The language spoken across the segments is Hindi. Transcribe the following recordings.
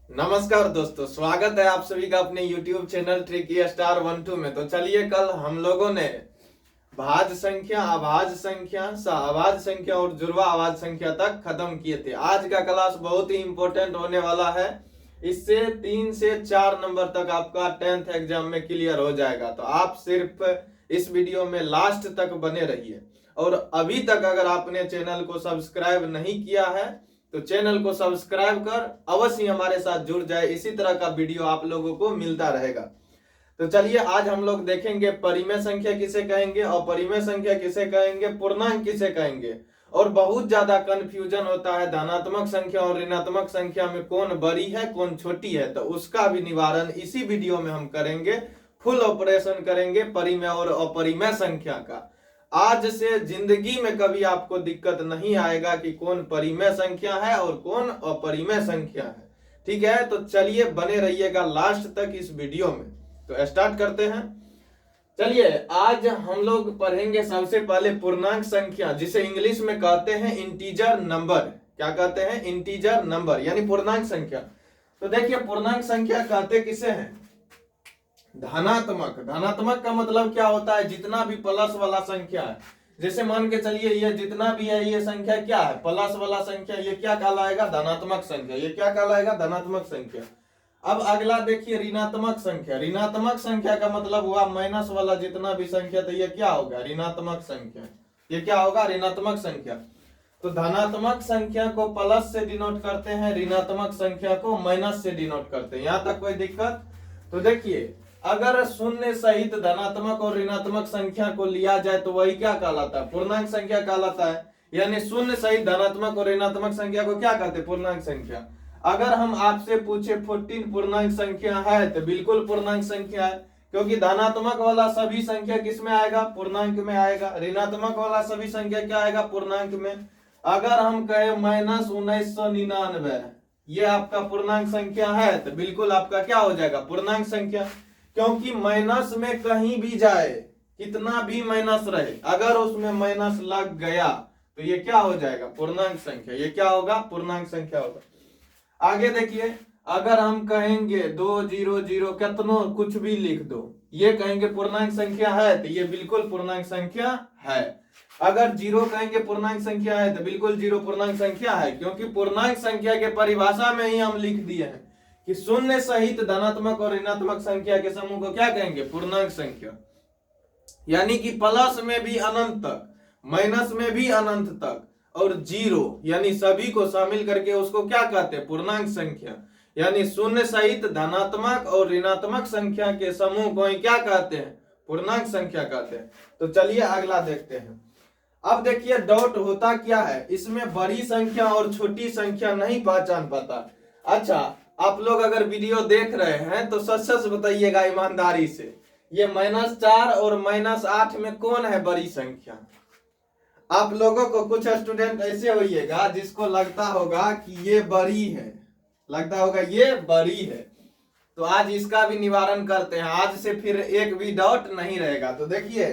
नमस्कार दोस्तों, स्वागत है आप सभी का अपने YouTube चैनल ट्रिकी स्टार 1 2 में। तो चलिए, कल हम लोगों ने भाज्य संख्या, अभाज्य संख्या, सहअभाज्य संख्या और जुड़वा अभाज्य संख्या तक खत्म किए थे। आज का क्लास बहुत ही इंपॉर्टेंट होने वाला है। इससे 3 से 4 नंबर तक आपका 10th एग्जाम में क्लियर हो जाएगा। तो आप सिर्फ इस वीडियो में लास्ट तक बने रहिए। और अभी तक अगर आपने चैनल को सब्सक्राइब नहीं किया है तो चैनल को सब्सक्राइब कर अवश्य हमारे साथ जुड़ जाए। इसी तरह का वीडियो आप लोगों को मिलता रहेगा। तो चलिए, आज हम लोग देखेंगे परिमेय संख्या किसे कहेंगे, अपरिमेय संख्या किसे कहेंगे, पूर्णांक किसे कहेंगे। और बहुत ज्यादा कंफ्यूजन होता है धनात्मक संख्या और ऋणात्मक संख्या में कौन बड़ी है कौन छोटी है। तो उसका भी निवारण इसी वीडियो में हम करेंगे। फुल ऑपरेशन करेंगे परिमेय और अपरिमेय संख्या का। आज से जिंदगी में कभी आपको दिक्कत नहीं आएगा कि कौन परिमेय संख्या है और कौन अपरिमेय संख्या है। ठीक है, तो चलिए बने रहिएगा लास्ट तक इस वीडियो में। तो स्टार्ट करते हैं। चलिए, आज हम लोग पढ़ेंगे सबसे पहले पूर्णांक संख्या, जिसे इंग्लिश में कहते हैं इंटीजर नंबर। क्या कहते हैं? इंटीजर नंबर यानी पूर्णांक संख्या। तो देखिए, पूर्णांक संख्या कहते किसे हैं? धनात्मक। धनात्मक का मतलब क्या होता है? जितना भी प्लस वाला संख्या है, जैसे मान के चलिए ये जितना भी है ये संख्या क्या है? प्लस वाला संख्या। ये क्या कहलाएगा? धनात्मक संख्या। ये क्या कहलाएगा? धनात्मक संख्या। अब अगला देखिए ऋणात्मक संख्या। ऋणात्मक संख्या का मतलब हुआ माइनस वाला जितना भी संख्या, तो ये क्या होगा? ऋणात्मक संख्या। ये क्या होगा? ऋणात्मक संख्या। तो धनात्मक संख्या को प्लस से डिनोट करते हैं, ऋणात्मक संख्या को माइनस से डिनोट करते हैं। यहां तक कोई दिक्कत? तो देखिए, अगर शून्य सहित धनात्मक और ऋणात्मक संख्या को लिया जाए तो वही क्या कहलाता है? पूर्णांक संख्या कहलाता है। यानी शून्य सहित धनात्मक और ऋणात्मक संख्या को क्या कहते हैं? पूर्णांक संख्या। अगर हम आपसे पूछे 14 पूर्णांक संख्या है तो बिल्कुल पूर्णांक संख्या है, क्योंकि धनात्मक वाला सभी संख्या किस में आएगा? पूर्णांक में आएगा। ऋणात्मक वाला सभी संख्या क्या आएगा? पूर्णांक में। अगर हम कहे -1999, ये आपका पूर्णांक संख्या है तो बिल्कुल आपका क्या हो जाएगा? पूर्णांक संख्या। क्योंकि माइनस में कहीं भी जाए, कितना भी माइनस रहे, अगर उसमें माइनस लग गया तो ये क्या हो जाएगा? पूर्णांक संख्या। ये क्या होगा? पूर्णांक संख्या होगा। आगे देखिए, अगर हम कहेंगे 200 कितनो कुछ भी लिख दो, ये कहेंगे पूर्णांक संख्या है तो ये बिल्कुल पूर्णांक संख्या है। अगर 0 कहेंगे पूर्णांक संख्या है तो बिल्कुल 0 पूर्णांक संख्या है, क्योंकि पूर्णांक संख्या के परिभाषा में ही हम लिख दिए हैं कि शून्य सहित धनात्मक और ऋणात्मक संख्या के समूह को क्या कहेंगे? पूर्णांक संख्या। यानी कि प्लस में भी अनंत तक, माइनस में भी अनंत तक, और 0 यानी सभी को शामिल करके उसको क्या कहते हैं? पूर्णांक संख्या। यानी शून्य सहित धनात्मक और ऋणात्मक संख्या के समूह को ही क्या कहते हैं? पूर्णांक संख्या कहते हैं। तो चलिए अगला देखते हैं। अब देखिए, डॉट होता क्या है? इसमें बड़ी संख्या और छोटी संख्या नहीं पहचान पाता। अच्छा, आप लोग अगर वीडियो देख रहे हैं तो सच सच बताइएगा ईमानदारी से, ये -4 और -8 में कौन है बड़ी संख्या? आप लोगों को कुछ स्टूडेंट ऐसे होइएगा जिसको लगता होगा कि ये बड़ी है, लगता होगा ये बड़ी है। तो आज इसका भी निवारण करते हैं। आज से फिर एक भी डाउट नहीं रहेगा। तो देखिए,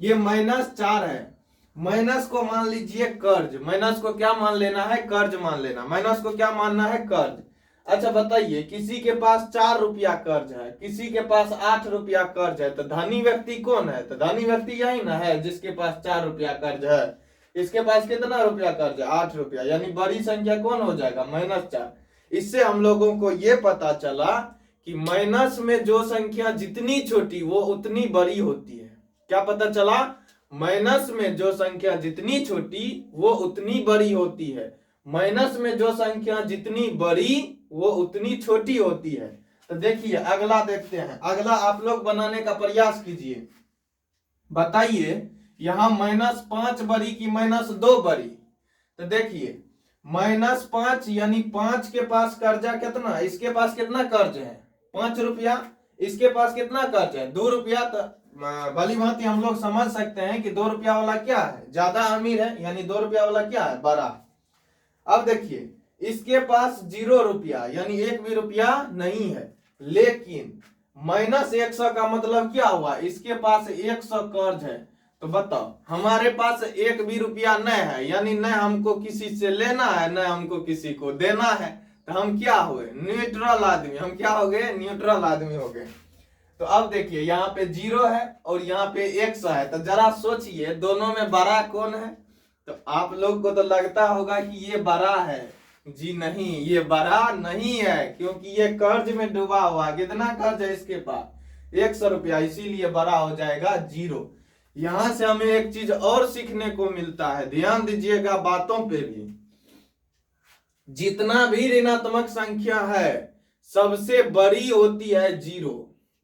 ये -4 है। माइनस को मान लीजिए कर्ज। माइनस को क्या मान लेना है? कर्ज मान लेना। माइनस को क्या मानना है? कर्ज। अच्छा बताइए, किसी के पास 4 रुपया कर्ज है, किसी के पास 8 रुपया कर्ज है, तो धनी व्यक्ति कौन है? तो धनी व्यक्ति यही ना है जिसके पास 4 रुपया कर्ज है। इसके पास कितना रुपया कर्ज है? 8 रुपया। यानी बड़ी संख्या कौन हो जाएगा? -4। इससे हम लोगों को यह पता चला कि माइनस में जो संख्या जितनी छोटी वो उतनी बड़ी होती है। क्या पता चला? माइनस में जो संख्या जितनी छोटी वो उतनी बड़ी होती है, माइनस में जो संख्या जितनी बड़ी वो उतनी छोटी होती है। तो देखिए अगला देखते हैं। अगला आप लोग बनाने का प्रयास कीजिए। बताइए, यहां -5 बड़ी की -2 बड़ी? तो देखिए, -5 यानी 5 के पास कर्जा कितना? इसके पास कितना कर्ज है? 5 रुपया। इसके पास कितना कर्ज है? 2 रुपया। तो भली भांति हम लोग समझ सकते हैं कि 2 रुपया वाला क्या है? ज्यादा अमीर है, यानी 2 रुपया वाला क्या है? बड़ा। अब देखिए, इसके पास 0 रुपया यानी 1 भी रुपया नहीं है, लेकिन -100 का मतलब क्या हुआ? इसके पास 100 कर्ज है। तो बताओ, हमारे पास 1 भी रुपया नहीं है, यानी न हमको किसी से लेना है न हमको किसी को देना है। तो हम क्या हुए, न्यूट्रल आदमी। हम क्या हो गए, न्यूट्रल आदमी हो गए। तो अब देखिए यहाँ पे 0 है और यहाँ पे x है, तो जरा सोचिए दोनों में बड़ा कौन है। तो आप लोग को तो लगता होगा कि ये बड़ा है, जी नहीं, ये बड़ा नहीं है, क्योंकि ये कर्ज में डूबा हुआ। कितना कर्ज है इसके पास, 100 रुपया, इसीलिए बड़ा हो जाएगा 0। यहां से हमें एक चीज और सीखने को मिलता है, ध्यान दीजिएगा बातों पे भी। जितना भी ऋणात्मक संख्या है सबसे बड़ी होती है 0।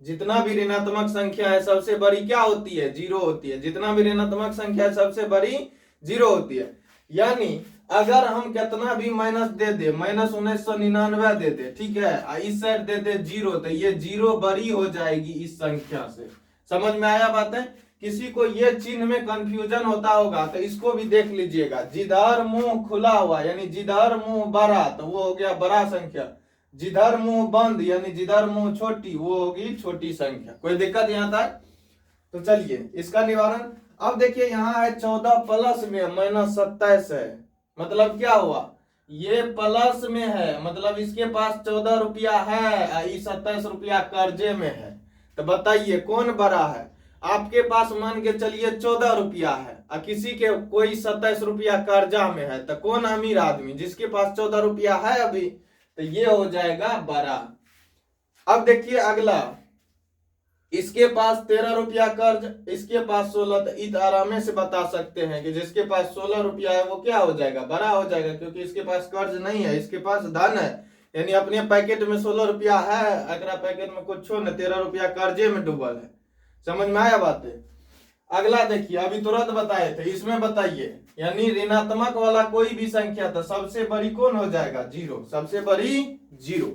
जितना भी ऋणात्मक संख्या है सबसे बड़ी क्या होती है, 0 होती है। जितना भी ऋणात्मक संख्या है सबसे बड़ी 0 होती है। यानी अगर हम कितना भी माइनस दे दे, -1999 दे दे, ठीक है, इस साइड दे दे 0, तो ये 0 बड़ी हो जाएगी इस संख्या से। समझ में आया बात है। किसी को ये चिन्ह में कंफ्यूजन होता होगा तो इसको भी देख लीजिएगा। जिधर मुंह खुला हुआ यानी जिधर मुंह बड़ा, तो वो हो गया बड़ा संख्या। जिधर मुंह बंद यानी जिधर मुंह छोटी, वो होगी छोटी संख्या। कोई दिक्कत यहाँ तक? तो चलिए इसका निवारण। अब देखिए यहाँ है 14 प्लस में -27 है, मतलब क्या हुआ, ये प्लस में है, मतलब इसके पास 14 रुपया है, 27 रुपया कर्जे में है। तो बताइए कौन बड़ा है। आपके पास मान के चलिए 14 रुपया है और किसी के कोई 27 रुपया कर्जा में है, तो कौन अमीर आदमी, जिसके पास 14 रुपया है अभी, तो ये हो जाएगा बड़ा। अब देखिए अगला, इसके पास 13 रुपया कर्ज, इसके पास 16, तो इत आराम से बता सकते हैं कि जिसके पास 16 रुपया है वो क्या हो जाएगा, बड़ा हो जाएगा, क्योंकि इसके पास कर्ज नहीं है, इसके पास धन है। यानी अपने पैकेट में 16 रुपया है, अगला पैकेट में कुछ न 13 रुपया कर्जे में डूबल है। समझ में आया बात है। अगला देखिए, अभी तुरंत बताए थे, इसमें बताइए, यानी ऋणात्मक वाला कोई भी संख्या तो सबसे बड़ी कौन हो जाएगा, 0, सबसे बड़ी 0।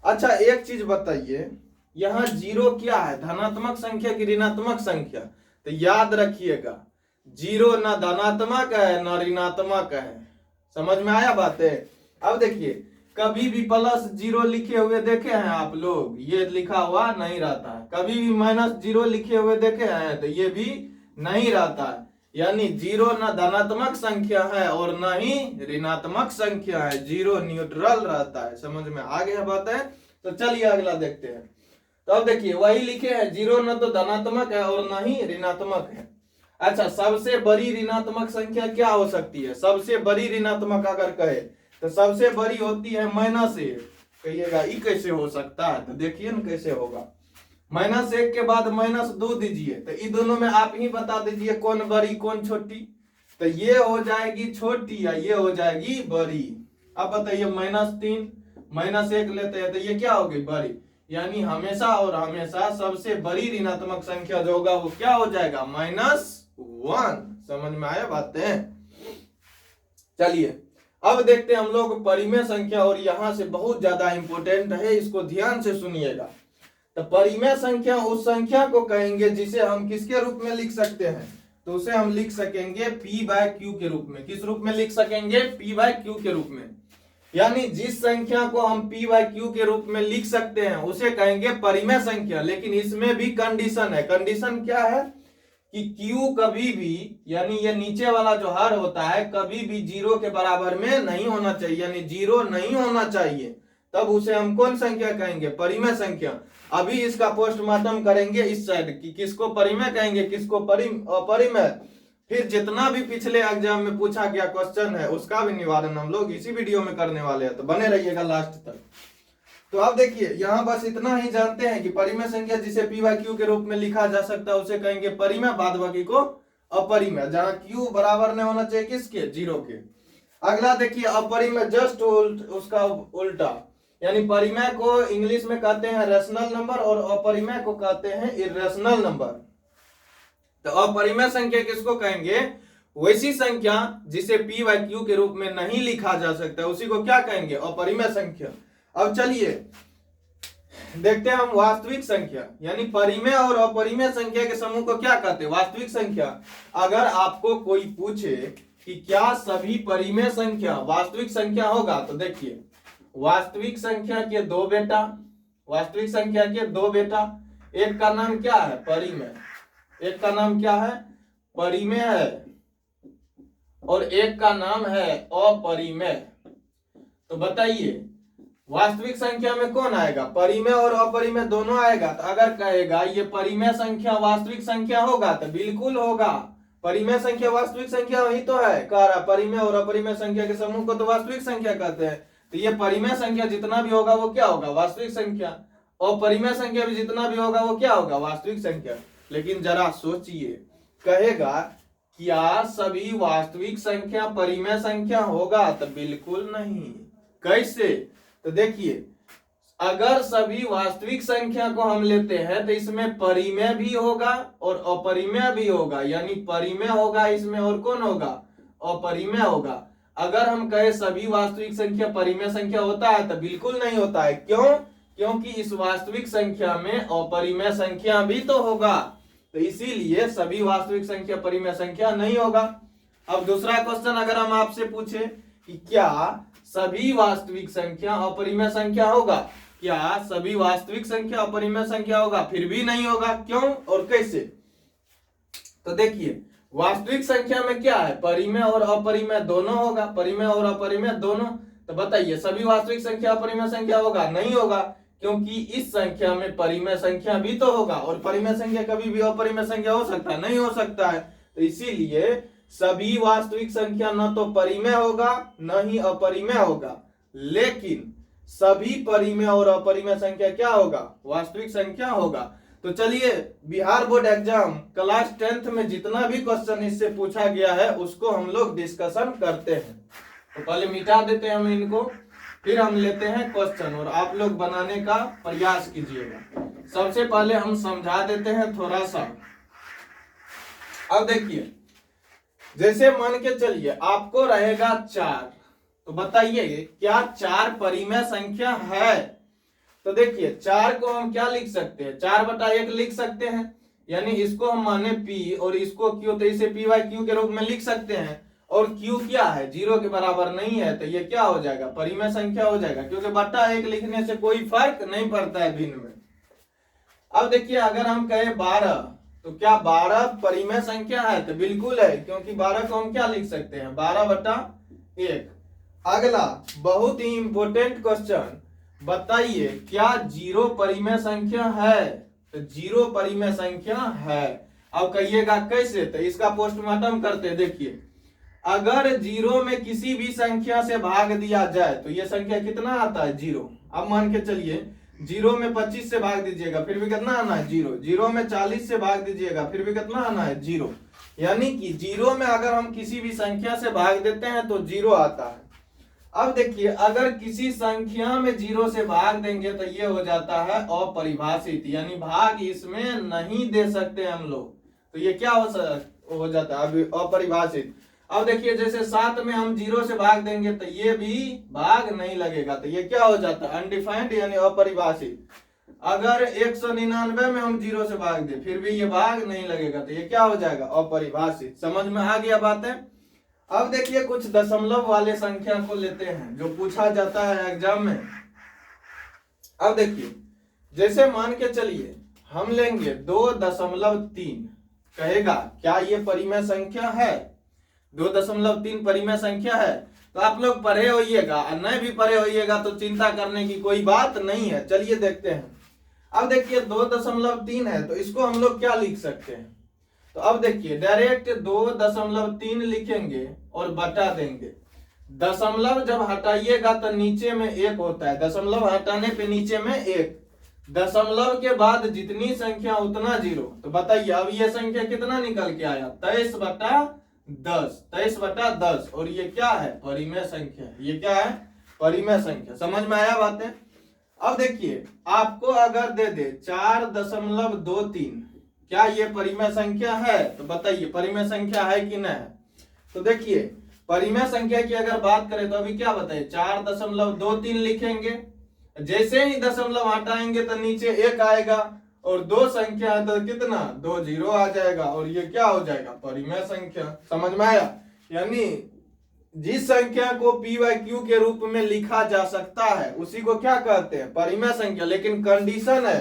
अच्छा एक चीज बताइए, यहाँ 0 क्या है, धनात्मक संख्या की ऋणात्मक संख्या? तो याद रखिएगा 0 ना धनात्मक है ना ऋणात्मक है। समझ में आया बात है। अब देखिए कभी भी +0 लिखे हुए देखे हैं आप लोग, ये लिखा हुआ नहीं रहता है। कभी भी -0 लिखे हुए देखे हैं, तो ये भी नहीं रहता है। यानी 0 ना धनात्मक संख्या है और न ही ऋणात्मक संख्या है, 0 न्यूट्रल रहता है। समझ में आ गया बात है। तो चलिए अगला देखते हैं। तो अब देखिए वही लिखे हैं, 0 न तो धनात्मक है और न ही ऋणात्मक है। अच्छा सबसे बड़ी ऋणात्मक संख्या क्या हो सकती है? सबसे बड़ी ऋणात्मक अगर कहे तो सबसे बड़ी होती है -1। कहिएगा ये कैसे हो सकता है? तो देखिए ना कैसे होगा। -1 के बाद -2 दीजिए, तो इन दोनों में आप ही बता दीजिए कौन बड़ी कौन छोटी। तो ये हो जाएगी छोटी या ये हो जाएगी बड़ी। अब बताइए -3 -1 लेते हैं तो ये क्या होगी, बड़ी। यानी हमेशा और हमेशा सबसे बड़ी ऋणात्मक संख्या जो होगा वो क्या हो जाएगा, -1। समझ में आया बात है। चलिए अब देखते हैं हम लोग परिमेय संख्या, और यहां से बहुत ज्यादा इंपॉर्टेंट है, इसको ध्यान से सुनिएगा। तो परिमेय संख्या उस संख्या को कहेंगे जिसे हम किसके रूप में लिख सकते हैं? तो उसे हम लिख सकेंगे P/Q के रूप में। किस रूप में लिख सकेंगे? P/Q के रूप में। यानी जिस संख्या को हम P/Q के रूप में लिख सकते हैं उसे कहेंगे परिमेय संख्या। लेकिन इसमें भी कंडीशन है। कंडीशन क्या है कि Q कभी भी, यानी ये नीचे वाला जो हर होता है, कभी भी 0 के बराबर में नहीं होना चाहिए, यानी 0 नहीं होना चाहिए। तब उसे हम कौन संख्या कहेंगे? परिमेय संख्या। अभी इसका पोस्टमार्टम करेंगे इस साइड कि किसको परिमेय कहेंगे, किसको अपरिमेय। फिर जितना भी पिछले एग्जाम में पूछा गया क्वेश्चन है उसका भी निवारण हम लोग इसी वीडियो में करने वाले हैं, तो बने रहिएगा लास्ट तक। तो अब देखिए यहाँ बस इतना ही जानते हैं कि परिमेय संख्या जिसे P/Q के रूप में लिखा जा सकता है उसे कहेंगे परिमेय, बाद बाकी को अपरिमेय, जहां Q बराबर नहीं होना चाहिए किसके, 0 के। अगला देखिए अपरिमेय, जस्ट उसका उल्टा, यानी परिमेय को इंग्लिश में कहते हैं रेशनल नंबर और अपरिमेय को कहते हैं इरेशनल नंबर। तो अपरिमेय संख्या किसको कहेंगे? वैसी संख्या जिसे P/Q के रूप में नहीं लिखा जा सकता, उसी को क्या कहेंगे? अपरिमेय संख्या। अब चलिए देखते हैं हम वास्तविक संख्या, यानी परिमेय और अपरिमेय संख्या के समूह को क्या कहते हैं? वास्तविक संख्या। अगर आपको कोई पूछे कि क्या सभी परिमेय संख्या वास्तविक संख्या होगा, तो देखिए वास्तविक संख्या के 2 बेटा, वास्तविक संख्या के 2 बेटा, एक का नाम क्या है? परिमेय, एक का नाम क्या है? परिमेय है, और एक का नाम है अपरिमेय। तो बताइए वास्तविक संख्या में कौन आएगा, परिमेय और अपरिमेय दोनों आएगा। तो अगर कहेगा ये परिमेय संख्या वास्तविक संख्या होगा तो बिल्कुल होगा, परिमेय संख्या वास्तविक संख्या ही तो है, कह रहा परिमेय और अपरिमेय संख्या के समूह को तो वास्तविक संख्या कहते हैं। तो ये परिमेय संख्या जितना भी होगा वो क्या होगा, वास्तविक संख्या, और परिमेय संख्या भी जितना भी होगा वो क्या होगा, वास्तविक संख्या। लेकिन जरा सोचिए, कहेगा क्या सभी वास्तविक संख्या परिमेय संख्या होगा, तो बिल्कुल नहीं। कैसे, तो देखिए अगर सभी वास्तविक संख्या को हम लेते हैं तो इसमें परिमेय भी होगा और अपरिमेय भी होगा, यानी परिमेय होगा इसमें और कौन होगा, अपरिमेय होगा। अगर हम कहे सभी वास्तविक संख्या परिमेय संख्या होता है तो बिल्कुल नहीं होता है। क्यों, क्योंकि इस वास्तविक संख्या में अपरिमेय संख्या भी तो होगा, तो इसीलिए सभी वास्तविक संख्या परिमेय संख्या नहीं होगा। अब दूसरा क्वेश्चन अगर हम आपसे पूछे कि क्या सभी वास्तविक संख्या अपरिमेय संख्या होगा, क्या सभी वास्तविक संख्या अपरिमेय संख्या होगा, फिर भी नहीं होगा। क्यों और कैसे, तो देखिए वास्तविक संख्या में क्या है, परिमेय और अपरिमेय दोनों होगा, परिमेय और अपरिमेय दोनों। तो बताइए सभी वास्तविक संख्या अपरिमेय संख्या होगा, नहीं होगा, क्योंकि इस संख्या में परिमेय संख्या भी तो होगा, और परिमेय संख्या कभी भी अपरिमेय संख्या हो सकता है, नहीं हो सकता है। तो इसीलिए सभी वास्तविक संख्या न तो परिमेय होगा न ही अपरिमेय होगा, लेकिन सभी परिमेय और अपरिमेय संख्या क्या होगा, वास्तविक संख्या होगा। तो चलिए Bihar board exam class 10th में जितना भी क्वेश्चन इससे पूछा गया है उसको हम लोग डिस्कशन करते हैं। तो पहले मिटा देते हैं हम इनको, फिर हम लेते हैं क्वेश्चन और आप लोग बनाने का प्रयास कीजिएगा। सबसे पहले हम समझा देते हैं थोड़ा सा। अब देखिए जैसे मान के चलिए आपको रहेगा 4, तो बताइए क्या 4 परिमेय संख्या है। तो देखिए 4 को हम क्या लिख सकते हैं, 4/1 लिख सकते हैं, यानी इसको हम माने p और इसको q, तो इसे p/q के रूप में लिख सकते हैं। और q क्या है, 0 के बराबर नहीं है, तो ये क्या हो जाएगा, परिमेय संख्या हो जाएगा, क्योंकि बटा 1 लिखने से कोई फर्क नहीं पड़ता है भिन्न में। अब देखिए अगर हम कहें 12, तो क्या 12 परिमेय संख्या है, तो बिल्कुल है, क्योंकि 12 को हम क्या लिख सकते हैं, 12/1। अगला बहुत ही इंपॉर्टेंट क्वेश्चन, बताइए क्या 0 परिमेय संख्या है, तो 0 परिमेय संख्या है। अब कहिएगा कैसे, तो इसका पोस्टमार्टम करते। देखिए अगर 0 में किसी भी संख्या से भाग दिया जाए तो ये संख्या कितना आता है, 0। अब मान के चलिए 0 में 25 से भाग दीजिएगा फिर भी कितना आना है, 0। 0 में 40 से भाग दीजिएगा फिर भी कितना आना है, 0। यानी कि 0 में अगर हम किसी भी संख्या से भाग देते हैं तो 0 आता है। अब देखिए अगर किसी संख्या में 0 से भाग देंगे तो ये हो जाता है अपरिभाषित, यानी भाग इसमें नहीं दे सकते हम लोग, तो ये क्या हो जाता है, अपरिभाषित। अब देखिए जैसे 7 में हम 0 से भाग देंगे तो ये भी भाग नहीं लगेगा, तो ये क्या हो जाता है, अनडिफाइंड यानी अपरिभाषित। अगर 199 में हम 0 से भाग दे फिर भी ये भाग नहीं लगेगा, तो ये क्या हो जाएगा, अपरिभाषित। समझ में आ गया बात है। अब देखिए कुछ दशमलव वाले संख्या को लेते हैं जो पूछा जाता है एग्जाम में। अब देखिए जैसे मान के चलिए हम लेंगे 2.3, कहेगा क्या ये परिमेय संख्या है, 2.3 परिमेय संख्या है। तो आप लोग पढ़े होइएगा, नहीं भी पढ़े होइएगा तो चिंता करने की कोई बात नहीं है। चलिए देखते हैं। अब देखिए 2.3 है तो इसको हम लोग क्या लिख सकते हैं, तो अब देखिए डायरेक्ट 2.3 लिखेंगे और बटा देंगे। दशमलव जब हटाइएगा तो नीचे में 1 होता है, दशमलव हटाने पे नीचे में 1, दशमलव के बाद जितनी संख्या उतना 0। तो बताइए अब ये संख्या कितना निकल के आया, 23/10, 23/10, और ये क्या है, परिमेय संख्या। ये क्या है, परिमेय संख्या। समझ में आया बातें। अब देखिए आपको अगर दे दे 4.23, क्या ये परिमेय संख्या है, तो बताइए परिमेय संख्या है कि नहीं है। तो देखिए परिमेय संख्या की अगर बात करें तो अभी क्या बताइए, 4.23 लिखेंगे, जैसे ही दशमलव हटाएंगे तो नीचे 1 आएगा, और 2 संख्या है तो कितना, 2 0 आ जाएगा, और ये क्या हो जाएगा, परिमेय संख्या। समझ में आया। यानी जिस संख्या को p/q के रूप में लिखा जा सकता है उसी को क्या कहते हैं, परिमेय संख्या। लेकिन कंडीशन है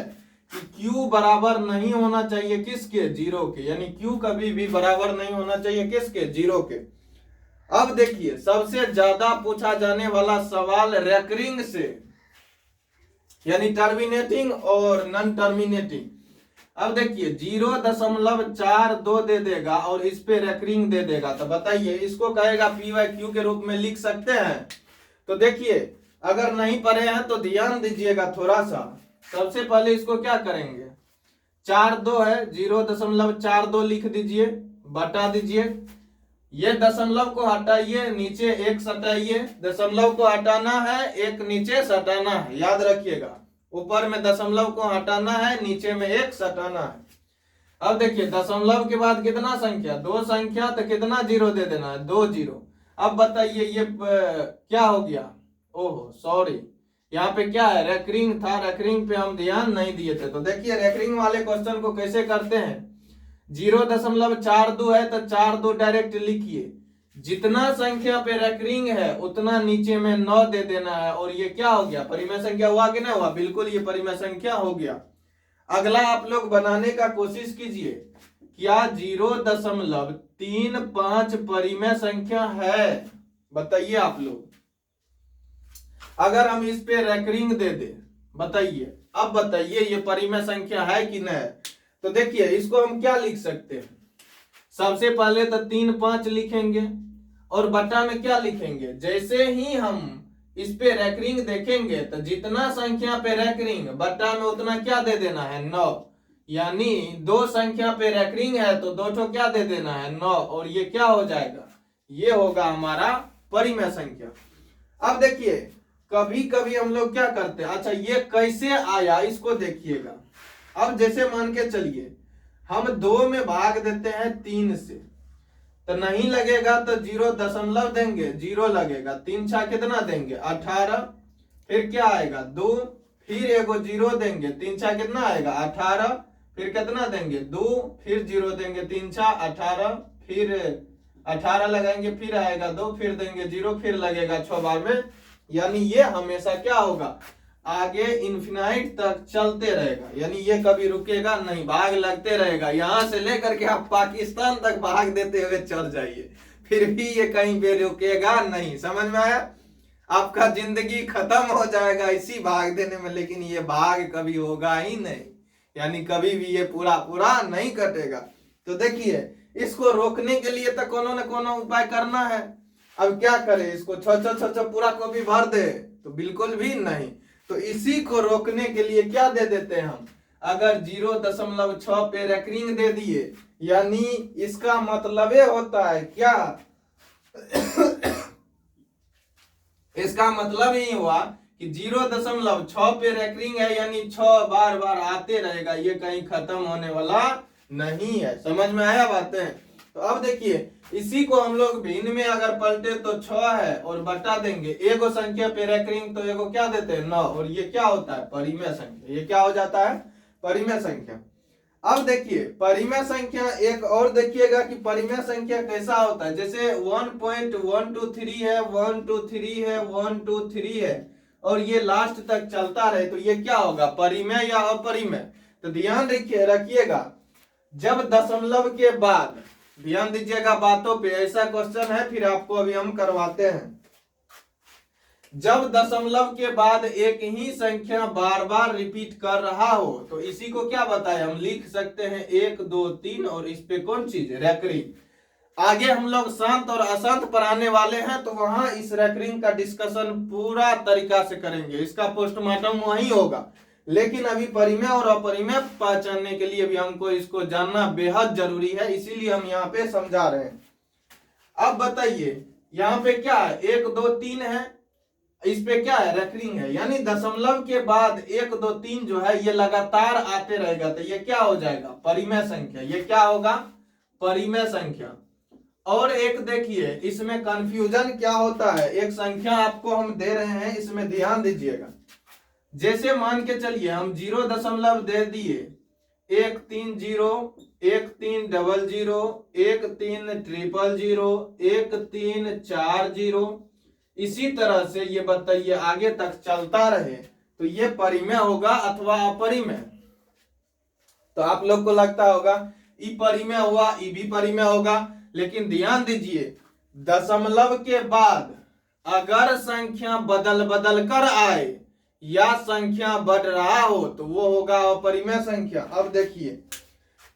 कि q बराबर नहीं होना चाहिए किसके, 0 के, यानी q कभी भी बराबर नहीं होना चाहिए किसके, 0 के। अब देखिए सबसे ज्यादा पूछा जाने वाला सवाल रेकरिंग से, यानी टर्मिनेटिंग और नॉन टर्मिनेटिंग। अब देखिए 0.42 दे देगा और इस पे रेकरिंग दे देगा, तो बताइए इसको कहेगा PYQ के रूप में लिख सकते हैं? तो देखिए अगर नहीं पढ़े हैं तो ध्यान दीजिएगा थोड़ा सा। सबसे पहले इसको क्या करेंगे, 42 है, 0.42 लिख दीजिए, बटा दीजिए। ये दशमलव को हटाइए, नीचे एक सटाइए, दशमलव को हटाना है, एक नीचे सटाना है, याद रखिएगा। ऊपर में दशमलव को हटाना है, नीचे में एक सटाना है। अब देखिए दशमलव के बाद कितना संख्या, 2 संख्या, तो कितना जीरो दे देना है, 2 जीरो। अब बताइए ये क्या हो गया, ओहो सॉरी, यहाँ पे क्या है, रेकरिंग था, रेकरिंग पे हम ध्यान नहीं दिए थे। तो देखिए रेकरिंग वाले क्वेश्चन को कैसे करते हैं, 0.42 है तो 42 डायरेक्ट लिखिए, जितना संख्या पे रेकरिंग है उतना नीचे में 9 दे देना है, और ये क्या हो गया, परिमेय संख्या हुआ कि नहीं हुआ, बिल्कुल ये परिमेय संख्या हो गया। अगला आप लोग बनाने का कोशिश कीजिए, क्या 0.35 परिमेय संख्या है, बताइए आप लोग। अगर हम इस पे रेकरिंग दे दे, बताइए, अब बताइए ये परिमेय संख्या है कि नहीं। तो देखिए इसको हम क्या लिख सकते हैं, सबसे पहले तो 3 5 लिखेंगे और बटा में क्या लिखेंगे, जैसे ही हम इस पे रेकरिंग देखेंगे तो जितना संख्या पे रेकरिंग बटा में उतना क्या दे देना है, 9, यानी 2 संख्या पे रेकरिंग है तो 2 ठो क्या दे देना है, 9, और ये क्या हो जाएगा, ये होगा हमारा परिमेय संख्या। अब देखिए कभी कभी हम लोग क्या करते हैं, अच्छा ये कैसे आया इसको देखिएगा। अब जैसे मान के चलिए हम 2 में भाग देते हैं 3 से, तो नहीं लगेगा तो 0 देंगे, 0 लगेगा, 3 छा कितना देंगे, 18, फिर क्या आएगा 2, फिर एगो 0 देंगे, 3 छा कितना आएगा 18, फिर कितना देंगे 2, फिर 0 देंगे, 3 छा 18, फिर 18 लगाएंगे, फिर आएगा 2, फिर देंगे 0, फिर लगेगा 6 बार में, यानी ये हमेशा क्या होगा, आगे इन्फिनाइट तक चलते रहेगा, यानी ये कभी रुकेगा नहीं, भाग लगते रहेगा, यहां से लेकर के आप पाकिस्तान तक भाग देते हुए चल जाइए, फिर भी ये कहीं पे रुकेगा नहीं। समझ में आया, आपका जिंदगी खत्म हो जाएगा इसी भाग देने में, लेकिन ये भाग कभी होगा ही नहीं, यानी कभी भी ये पूरा पूरा नहीं कटेगा। तो देखिए इसको रोकने के लिए तो कोनो न कोनो उपाय करना है। अब क्या करे, इसको छ पूरा कॉपी भर दे, तो बिल्कुल भी नहीं। तो इसी को रोकने के लिए क्या दे देते हैं हम, अगर 0.6 पे रेकरिंग दे दिए, यानी इसका मतलब ये होता है क्या इसका मतलब ये हुआ कि 0.6 पे रेकरिंग है, यानी 6 बार बार आते रहेगा, ये कहीं खत्म होने वाला नहीं है। समझ में आया बातें। तो अब देखिए इसी को हम लोग भिन्न में अगर पलटे तो 6 है और बटा देंगे, एगो संख्या पे रेकरिंग तो एगो क्या देते हैं 9, और ये क्या होता है परिमेय संख्या, ये क्या हो जाता है परिमेय संख्या। अब देखिए परिमेय संख्या एक और देखिएगा कि परिमेय संख्या कैसा होता है, जैसे 1.123 है, 123 है, 123 है, और ये लास्ट तक चलता रहे, तो ये क्या होगा परिमेय या अपरिमेय। तो ध्यान रखिएगा, जब दशमलव के बाद, ध्यान दीजिएगा बातों पे, ऐसा क्वेश्चन है फिर आपको अभी हम करवाते हैं, जब दशमलव के बाद एक ही संख्या बार बार रिपीट कर रहा हो तो इसी को क्या बताए, हम लिख सकते हैं 1 2 3, और इस पे कौन चीज रेकरिंग। आगे हम लोग शांत और अशांत पढ़ाने वाले हैं, तो वहां इस रेकरिंग का डिस्कशन पूरा तरीका से करेंगे, इसका पोस्टमार्टम वहीं होगा। लेकिन अभी परिमेय और अपरिमेय पहचानने के लिए भी हमको इसको जानना बेहद जरूरी है, इसीलिए हम यहाँ पे समझा रहे हैं। अब बताइए यहाँ पे क्या है, 1 2 3 है, इस पे क्या है रेकरिंग है, यानी दशमलव के बाद 1 2 3 जो है ये लगातार आते रहेगा, तो ये क्या हो जाएगा परिमेय संख्या, ये क्या होगा परिमेय संख्या। और एक देखिए इसमें कंफ्यूजन क्या होता है, एक संख्या आपको हम दे रहे हैं, इसमें ध्यान दीजिएगा। जैसे मान के चलिए हम 0 दे दिए, 1 3 0, 1 3 00, 1 3 000, 1 3 4 0, इसी तरह से ये बताइए आगे तक चलता रहे, तो ये परिमेय होगा अथवा अपरिमेय। तो आप लोग को लगता होगा ई परिमेय हुआ, ई भी परिमेय होगा, लेकिन ध्यान दीजिए दशमलव के बाद अगर संख्या बदल बदल कर आए या संख्या बढ़ रहा हो तो वो होगा अपरिमेय संख्या। अब देखिए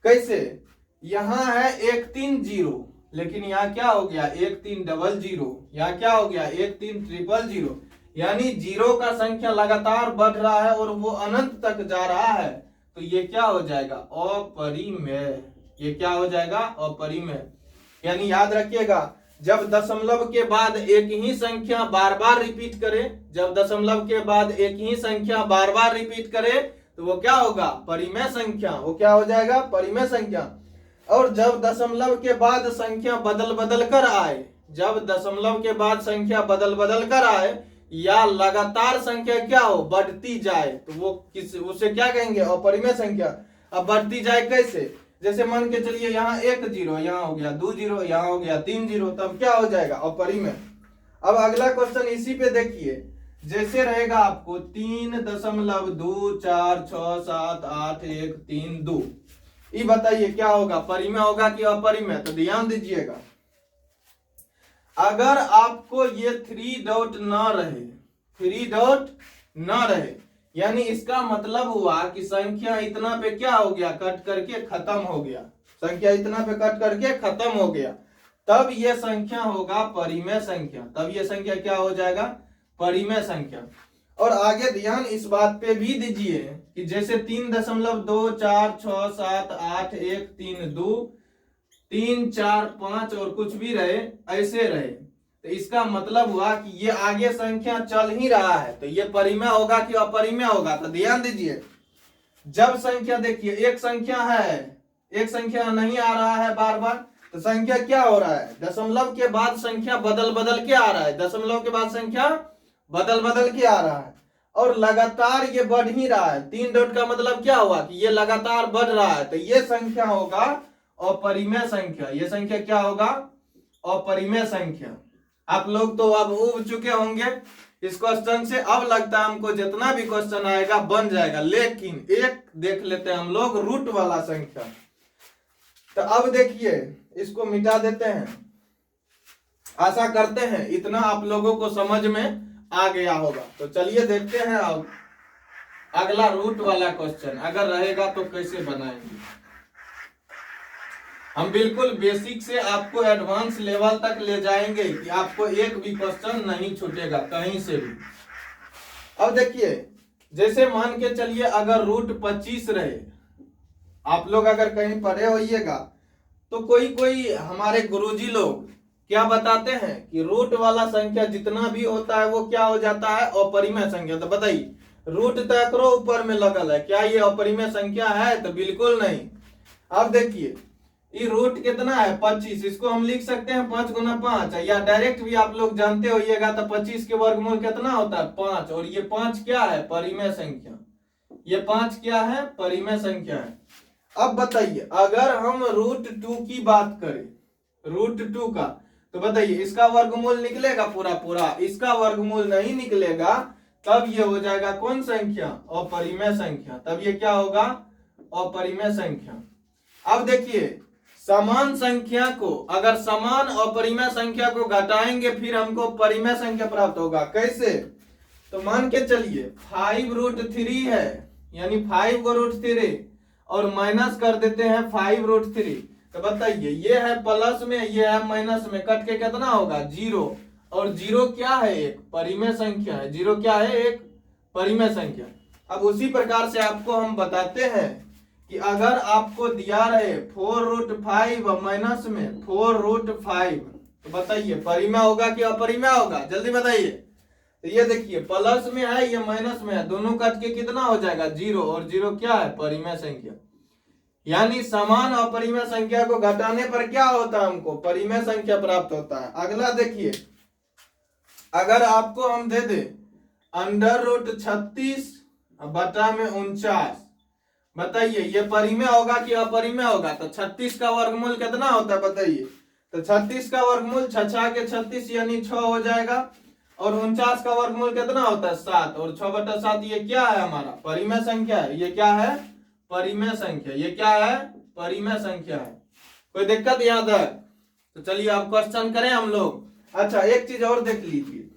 कैसे, यहां है 130, लेकिन यहाँ क्या हो गया 1300, यहाँ क्या हो गया 13000, यानी जीरो का संख्या लगातार बढ़ रहा है और वो अनंत तक जा रहा है, तो ये क्या हो जाएगा अपरिमेय। ये क्या हो जाएगा अपरिमेय। यानी याद रखिएगा, जब दशमलव के बाद एक ही संख्या बार बार रिपीट करे, जब दशमलव के बाद एक ही संख्या बार बार रिपीट करे तो वो क्या होगा परिमेय संख्या। वो क्या हो जाएगा परिमेय संख्या। और जब दशमलव के बाद संख्या बदल बदल कर आए, जब दशमलव के बाद संख्या बदल बदल कर आए या लगातार संख्या क्या हो बढ़ती जाए तो वो उसे क्या कहेंगे अपरिमेय संख्या। अब बढ़ती जाए कैसे, जैसे मान के चलिए यहाँ 1 0, यहाँ हो गया 2 0, यहाँ हो गया 3 0, तब क्या हो जाएगा अपरिमेय। अब अगला क्वेश्चन इसी पे देखिए, जैसे रहेगा आपको 3.2467813 ये बताइए क्या होगा परिमेय होगा कि अपरिमेय। तो ध्यान दीजिएगा, अगर आपको ये 3 डॉट न रहे, 3 डॉट न रहे, यानी इसका मतलब हुआ कि संख्या इतना पे क्या हो गया कट करके खत्म हो गया, संख्या इतना पे कट करके खत्म हो गया, तब ये संख्या होगा परिमेय संख्या। तब ये संख्या क्या हो जाएगा परिमेय संख्या। और आगे ध्यान इस बात पे भी दीजिए कि जैसे 3.2467813 3 4 5 और कुछ भी रहे ऐसे रहे, तो इसका मतलब हुआ कि ये आगे संख्या चल ही रहा है, तो ये परिमेय होगा कि अपरिमेय होगा। तो ध्यान दीजिए, जब संख्या देखिए एक संख्या है, एक संख्या नहीं आ रहा है बार बार, तो संख्या क्या हो रहा है दशमलव के बाद संख्या बदल बदल के आ रहा है, दशमलव के बाद संख्या बदल बदल के आ रहा है और लगातार ये बढ़ ही रहा है। 3 डॉट का मतलब क्या हुआ कि ये लगातार बढ़ रहा है, तो ये संख्या होगा अपरिमेय संख्या। ये संख्या क्या होगा अपरिमेय संख्या। आप लोग तो अब उब चुके होंगे इस क्वेश्चन से, अब लगता है हमको जितना भी क्वेश्चन आएगा बन जाएगा। लेकिन एक देख लेते हैं हम लोग रूट वाला संख्या। तो अब देखिए इसको मिटा देते हैं, आशा करते हैं इतना आप लोगों को समझ में आ गया होगा। तो चलिए देखते हैं अब अगला रूट वाला क्वेश्चन अगर रहेगा तो कैसे बनाएंगे। हम बिल्कुल बेसिक से आपको एडवांस लेवल तक ले जाएंगे कि आपको एक भी क्वेश्चन नहीं छूटेगा कहीं से भी। अब देखिए जैसे मान के चलिए अगर रूट 25 रहे, आप लोग अगर कहीं पढ़े होइएगा तो कोई कोई हमारे गुरुजी लोग क्या बताते हैं कि रूट वाला संख्या जितना भी होता है वो क्या हो जाता है अपरिमेय संख्या। तो बताइए रूट तय करो ऊपर में लगल है, क्या ये अपरिमेय संख्या है? तो बिल्कुल नहीं। अब देखिए ये रूट कितना है 25, इसको हम लिख सकते हैं 5 गुना 5, या डायरेक्ट भी आप लोग जानते होइएगा तो 25 के वर्गमूल कितना होता है 5, और ये 5 क्या है परिमेय संख्या। ये 5 क्या है परिमेय संख्या है। अब बताइए अगर हम रूट 2 की बात करें, रूट 2 का, तो बताइए इसका वर्गमूल निकलेगा पूरा पूरा? इसका वर्गमूल नहीं निकलेगा, तब ये हो जाएगा कौन संख्या अपरिमेय संख्या। तब ये क्या होगा अपरिमेय संख्या। अब देखिए समान संख्या को अगर समान अपरिमेय संख्या को घटाएंगे फिर हमको परिमेय संख्या प्राप्त होगा। कैसे? तो मान के चलिए 5√3 है, यानी 5 को √3 और माइनस कर देते हैं 5√3। तो बताइए ये है प्लस में, ये है माइनस में, कट के कितना होगा 0, और 0 क्या है एक परिमेय संख्या है। 0 क्या है एक परिमेय संख्या। अब उसी प्रकार से आपको हम बताते हैं कि अगर आपको दिया रहे 4√5 और माइनस में 4√5, तो बताइए परिमेय होगा कि अपरिमेय होगा? जल्दी बताइए। तो ये देखिए प्लस में है ये माइनस में है, दोनों कट के कितना हो जाएगा 0, और 0 क्या है परिमेय संख्या। यानी समान अपरिमेय संख्या को घटाने पर क्या होता है हमको परिमेय संख्या प्राप्त होता है। अगला देखिए अगर आपको हम दे दे √36 बटा में 49, बताइए ये परिमेय होगा कि अपरिमेय होगा? तो 36 का वर्गमूल कितना होता है बताइए? तो 36 का वर्गमूल 6 के 36 यानी 6 हो जाएगा, और 49 का वर्गमूल कितना होता है 7, और 6/7 ये क्या है हमारा परिमेय संख्या है। ये क्या है परिमेय संख्या। ये क्या है परिमेय संख्या है। कोई दिक्कत याद है? तो चलिए अब क्वेश्चन करें हम लोग। अच्छा एक चीज और देख लीजिए,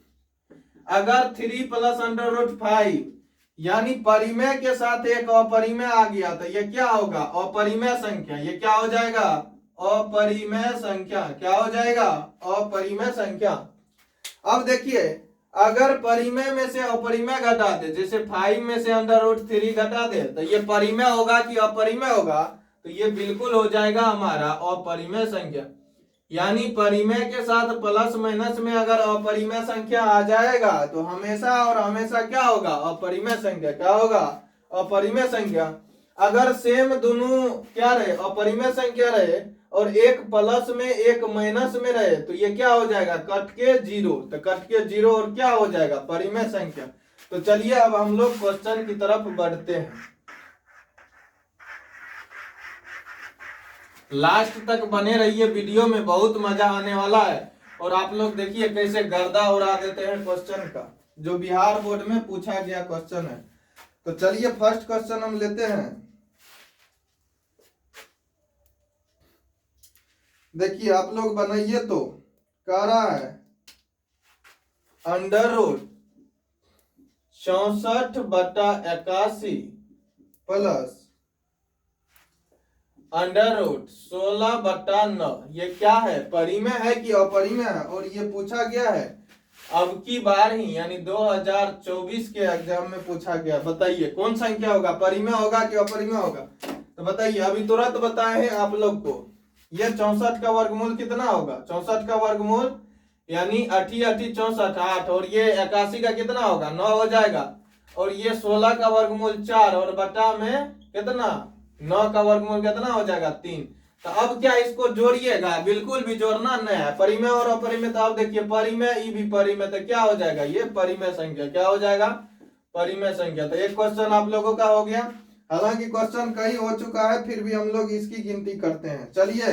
अगर 3 प्लस अंडर रूट 5 यानी परिमेय के साथ एक अपरिमेय आ गया तो ये क्या होगा? अपरिमेय संख्या। ये क्या हो जाएगा? अपरिमेय संख्या। क्या हो जाएगा? अपरिमेय संख्या। अब देखिए अगर परिमेय में से अपरिमेय घटा दे, जैसे 5 में से अंडर रूट 3 घटा दे, तो ये परिमेय होगा कि अपरिमेय होगा? तो ये बिल्कुल हो जाएगा हमारा अपरिमेय संख्या। यानी परिमेय के साथ प्लस माइनस में अगर अपरिमेय संख्या आ जाएगा तो हमेशा और हमेशा क्या होगा? अपरिमेय संख्या। क्या होगा? अपरिमेय संख्या। अगर सेम दोनों क्या रहे? अपरिमेय संख्या रहे और एक प्लस में एक माइनस में रहे तो ये क्या हो जाएगा? कट के जीरो। तो कट के जीरो और क्या हो जाएगा? परिमेय संख्या। तो चलिए अब हम लोग क्वेश्चन की तरफ बढ़ते हैं। लास्ट तक बने रहिए, वीडियो में बहुत मजा आने वाला है। और आप लोग देखिए कैसे गर्दा उड़ा देते हैं क्वेश्चन का, जो बिहार बोर्ड में पूछा गया क्वेश्चन है। तो चलिए फर्स्ट क्वेश्चन हम लेते हैं। देखिए आप लोग बनाइए। तो कह रहा है under root 64/81 plus under root 16/9 ये क्या है? परिमेय है कि अपरिमेय है? और ये पूछा गया है अब की बार ही, यानी 2024 के एग्जाम में पूछा गया। बताइए कौन संख्या होगा? परिमेय होगा कि अपरिमेय होगा? तो बताइए अभी तुरंत बताए हैं आप लोग को। ये 64 का वर्गमूल कितना होगा? 64 का वर्गमूल यानी 8 64 8, और ये 81 का कितना होगा? 9 हो जाएगा। और ये 16 का वर्गमूल 4 और बटा में कितना? 9 का वर्गमूल कितना हो जाएगा? 3। तो अब क्या इसको जोड़िएगा? बिल्कुल भी जोड़ना नहीं है। परिमेय और अपरिमेय। तो आप देखिए परिमेय ई भी परिमेय, तो क्या हो जाएगा? ये परिमेय संख्या। क्या हो जाएगा? परिमेय संख्या। तो एक क्वेश्चन आप लोगों का हो गया। हालांकि क्वेश्चन कई हो चुका है, फिर भी हम लोग इसकी गिनती करते हैं। चलिए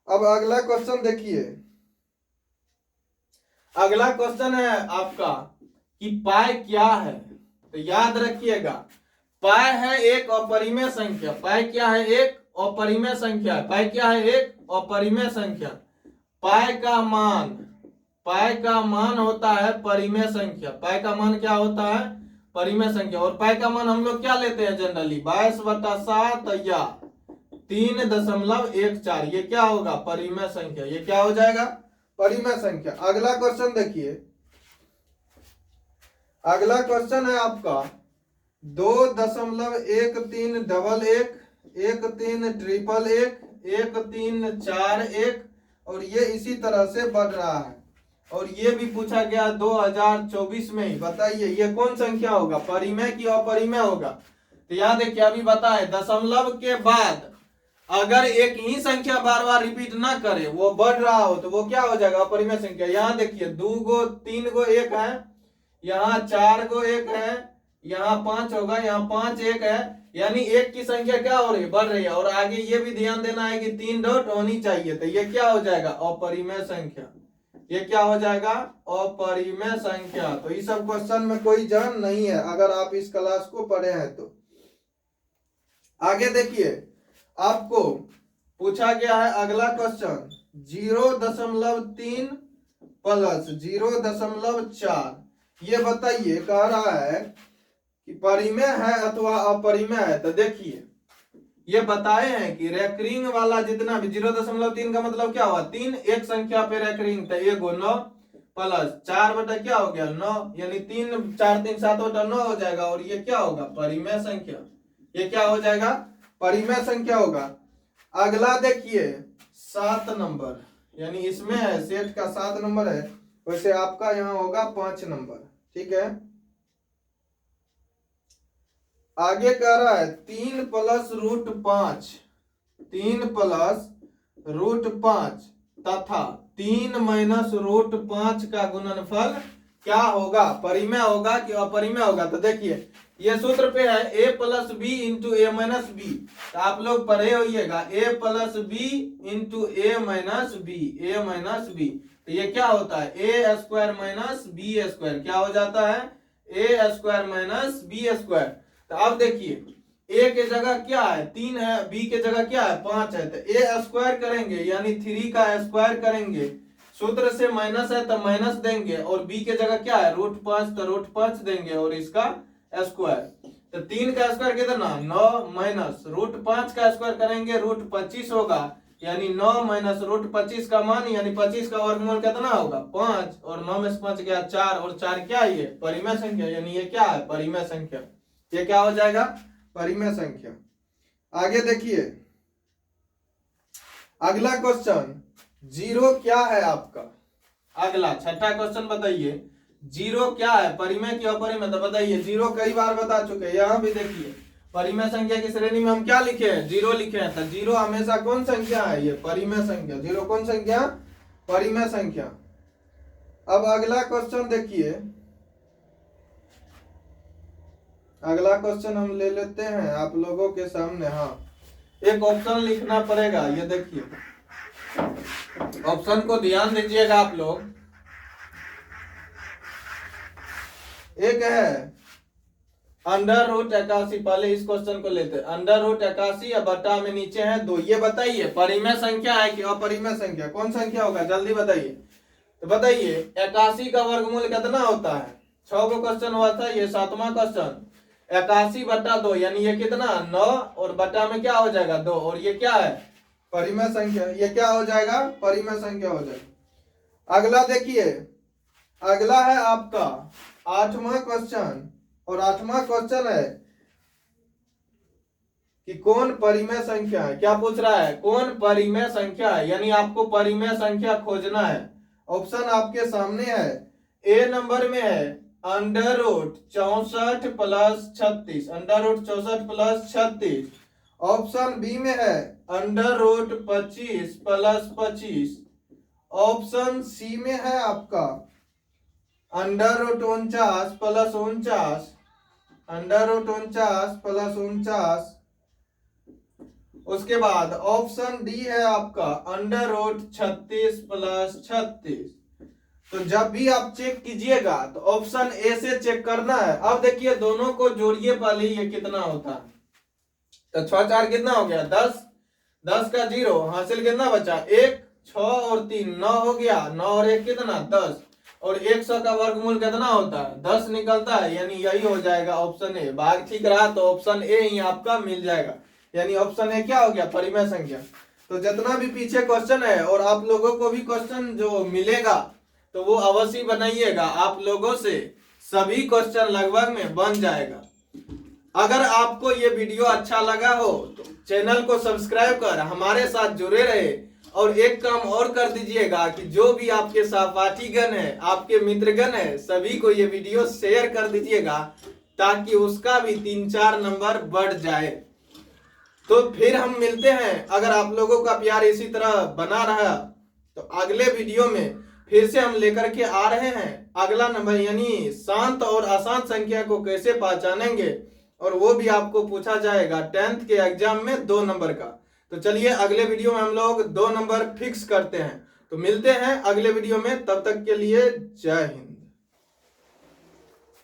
अब अगला क्वेश्चन देखिए। अगला क्वेश्चन है आपका कि पाई क्या है? तो याद रखिएगा पाई है एक अपरिमेय संख्या। पाई क्या है? एक अपरिमेय संख्या। पाई क्या है? एक अपरिमेय संख्या। पाई का मान होता है परिमेय संख्या। पाई का मान क्या होता है? परिमेय संख्या। और पाई का मान हम लोग क्या लेते हैं जनरली? 22/7 या 3.14। ये क्या होगा? परिमेय संख्या। ये क्या हो जाएगा? परिमेय संख्या। अगला क्वेश्चन देखिए। अगला क्वेश्चन है आपका 2.1311 1311 1341 और ये इसी तरह से बढ़ रहा है। और ये भी पूछा गया 2024 में ही। बताइए ये कौन संख्या होगा? परिमेय की अपरिमेय होगा? तो याद है क्या? अभी बताए दशमलव के बाद अगर एक ही संख्या बार बार रिपीट ना करे, वो बढ़ रहा हो, तो वो क्या हो जाएगा? अपरिमेय संख्या। यहाँ देखिए 2 गो 3 गो 1 है, यहाँ 4 गो 1 है, यहाँ 5 होगा, यहाँ 5 1 है, यानी 1 की संख्या क्या हो रही है? बढ़ रही है। और आगे ये भी ध्यान देना है कि 3 डॉट होनी चाहिए। तो ये क्या हो जाएगा? अपरिमेय संख्या। ये क्या हो जाएगा? अपरिमेय संख्या। तो इस सब क्वेश्चन में कोई जान नहीं है अगर आप इस क्लास को पढ़े हैं तो। आगे देखिए आपको पूछा गया है अगला क्वेश्चन 0.3 प्लस 0.4। ये बताइए कह रहा है कि परिमेय है अथवा अपरिमेय है। तो देखिए ये बताए हैं कि रेकरिंग वाला जितना भी 0.3 का मतलब क्या हुआ? 3 एक संख्या पे रेकरिंग, तो 1 9 प्लस 4 बटा क्या हो गया? 9, यानी 3 4 3 7 बटा 9 हो जाएगा। और ये क्या होगा? परिमेय संख्या। ये क्या हो जाएगा? परिमेय संख्या होगा। अगला देखिए 7 नंबर, यानी इसमें है सेट का 7 नंबर है, वैसे आपका यहाँ होगा 5 नंबर। ठीक है। आगे कह रहा है 3 प्लस रूट 5 3 प्लस रूट 5 तथा 3 माइनस रूट 5 का गुणनफल क्या होगा? परिमेय होगा कि अपरिमेय होगा? तो देखिए ये सूत्र पे है a plus B into A minus B. तो आप लोग पढ़े होइएगा a plus B into A minus B. तो ये क्या होता है? A square minus B square. क्या हो जाता है? A square minus B square. तो अब देखिए ए के जगह क्या है 3 है, बी के जगह क्या है 5 है, तो ए स्क्वायर करेंगे यानी 3 का स्क्वायर करेंगे, सूत्र से माइनस है तो माइनस देंगे, और बी के जगह क्या है √5 तो √5 देंगे और इसका स्क्वायर। तो 3 का स्क्वायर कितना 9 माइनस √5 का स्क्वायर करेंगे √25 होगा, यानी 9 माइनस √25 का मान यानी 25 का वर्गमूल कितना होगा 5, और 9 में से 5 गया 4, और 4 क्या है ये परिमेय संख्या, यानी ये क्या है परिमेय संख्या। ये क्या हो जाएगा परिमेय संख्या। आगे देखिए अगला क्वेश्चन, जीरो क्या है आपका। अगला छठा क्वेश्चन बताइए, जीरो क्या है परिमेय की अपरिमेय, तो बताइए। जीरो कई बार बता चुके हैं, यहाँ भी देखिए परिमेय संख्या की श्रेणी में हम क्या लिखे हैं जीरो लिखे हैं, तो जीरो हमेशा कौन संख्या है ये परिमेय संख्या। जीरो कौन संख्या परिमेय संख्या। अब अगला क्वेश्चन देखिए, अगला क्वेश्चन हम ले लेते हैं आप लोगों के सामने। हाँ एक ऑप्शन लिखना पड़ेगा, ये देखिए ऑप्शन को ध्यान दीजिएगा आप लोग। एक है √81, पहले इस क्वेश्चन को लेते हैं। √81 या बटा में नीचे है 2, ये बताइए परिमेय संख्या है कि अपरिमेय संख्या, कौन संख्या होगा जल्दी बताइए। तो बताइए 81 का वर्गमूल कितना होता है, 6 को क्वेश्चन हुआ था, ये 7वां क्वेश्चन। 81 बटा 2 यानी ये कितना 9, और बटा में क्या हो जाएगा 2, और ये क्या है परिमेय संख्या, ये क्या हो जाएगा परिमेय संख्या हो जाएगा। अगला देखिए, अगला है आपका 8वां क्वेश्चन, और 8वां क्वेश्चन है कि कौन परिमेय संख्या है। क्या पूछ रहा है कौन परिमेय संख्या है, यानी आपको परिमेय संख्या खोजना है। ऑप्शन आपके सामने है, ए नंबर में है √64 + 36, √64 + 36। ऑप्शन बी में है √25 + 25। ऑप्शन सी में है आपका √49 + 49, √49 + 49। उसके बाद ऑप्शन डी है आपका √36 + 36। तो जब भी आप चेक कीजिएगा तो ऑप्शन ए से चेक करना है। अब देखिए दोनों को जोड़िए पहले, ये कितना होता है, तो 6 4 कितना हो गया 10, 10 का 0 हासिल कितना बचा 1, 6 और 3 9 हो गया, 9 और 1 कितना 10, और 100 का वर्गमूल कितना होता है 10 निकलता है, यानी यही हो जाएगा ऑप्शन ए। भाग ठीक रहा तो ऑप्शन ए ही आपका मिल जाएगा, यानी ऑप्शन ए क्या हो गया परिमेय संख्या। तो जितना भी पीछे क्वेश्चन है और आप लोगों को भी क्वेश्चन जो मिलेगा तो वो अवश्य बनाइएगा, आप लोगों से सभी क्वेश्चन लगभग में बन जाएगा। अगर आपको ये वीडियो अच्छा लगा हो तो चैनल को सब्सक्राइब कर हमारे साथ जुड़े रहे, और एक काम और कर दीजिएगा कि जो भी आपके सहपाठीगण है आपके मित्रगण है सभी को ये वीडियो शेयर कर दीजिएगा, ताकि उसका भी 3-4 नंबर बढ़ जाए। तो फिर हम मिलते हैं, अगर आप लोगों का प्यार इसी तरह बना रहा तो अगले वीडियो में फिर से हम लेकर के आ रहे हैं अगला नंबर, यानी शांत और अशांत संख्या को कैसे पहचानेंगे, और वो भी आपको पूछा जाएगा 10th के एग्जाम में 2 नंबर का। तो चलिए अगले वीडियो में हम लोग 2 नंबर फिक्स करते हैं। तो मिलते हैं अगले वीडियो में, तब तक के लिए जय हिंद।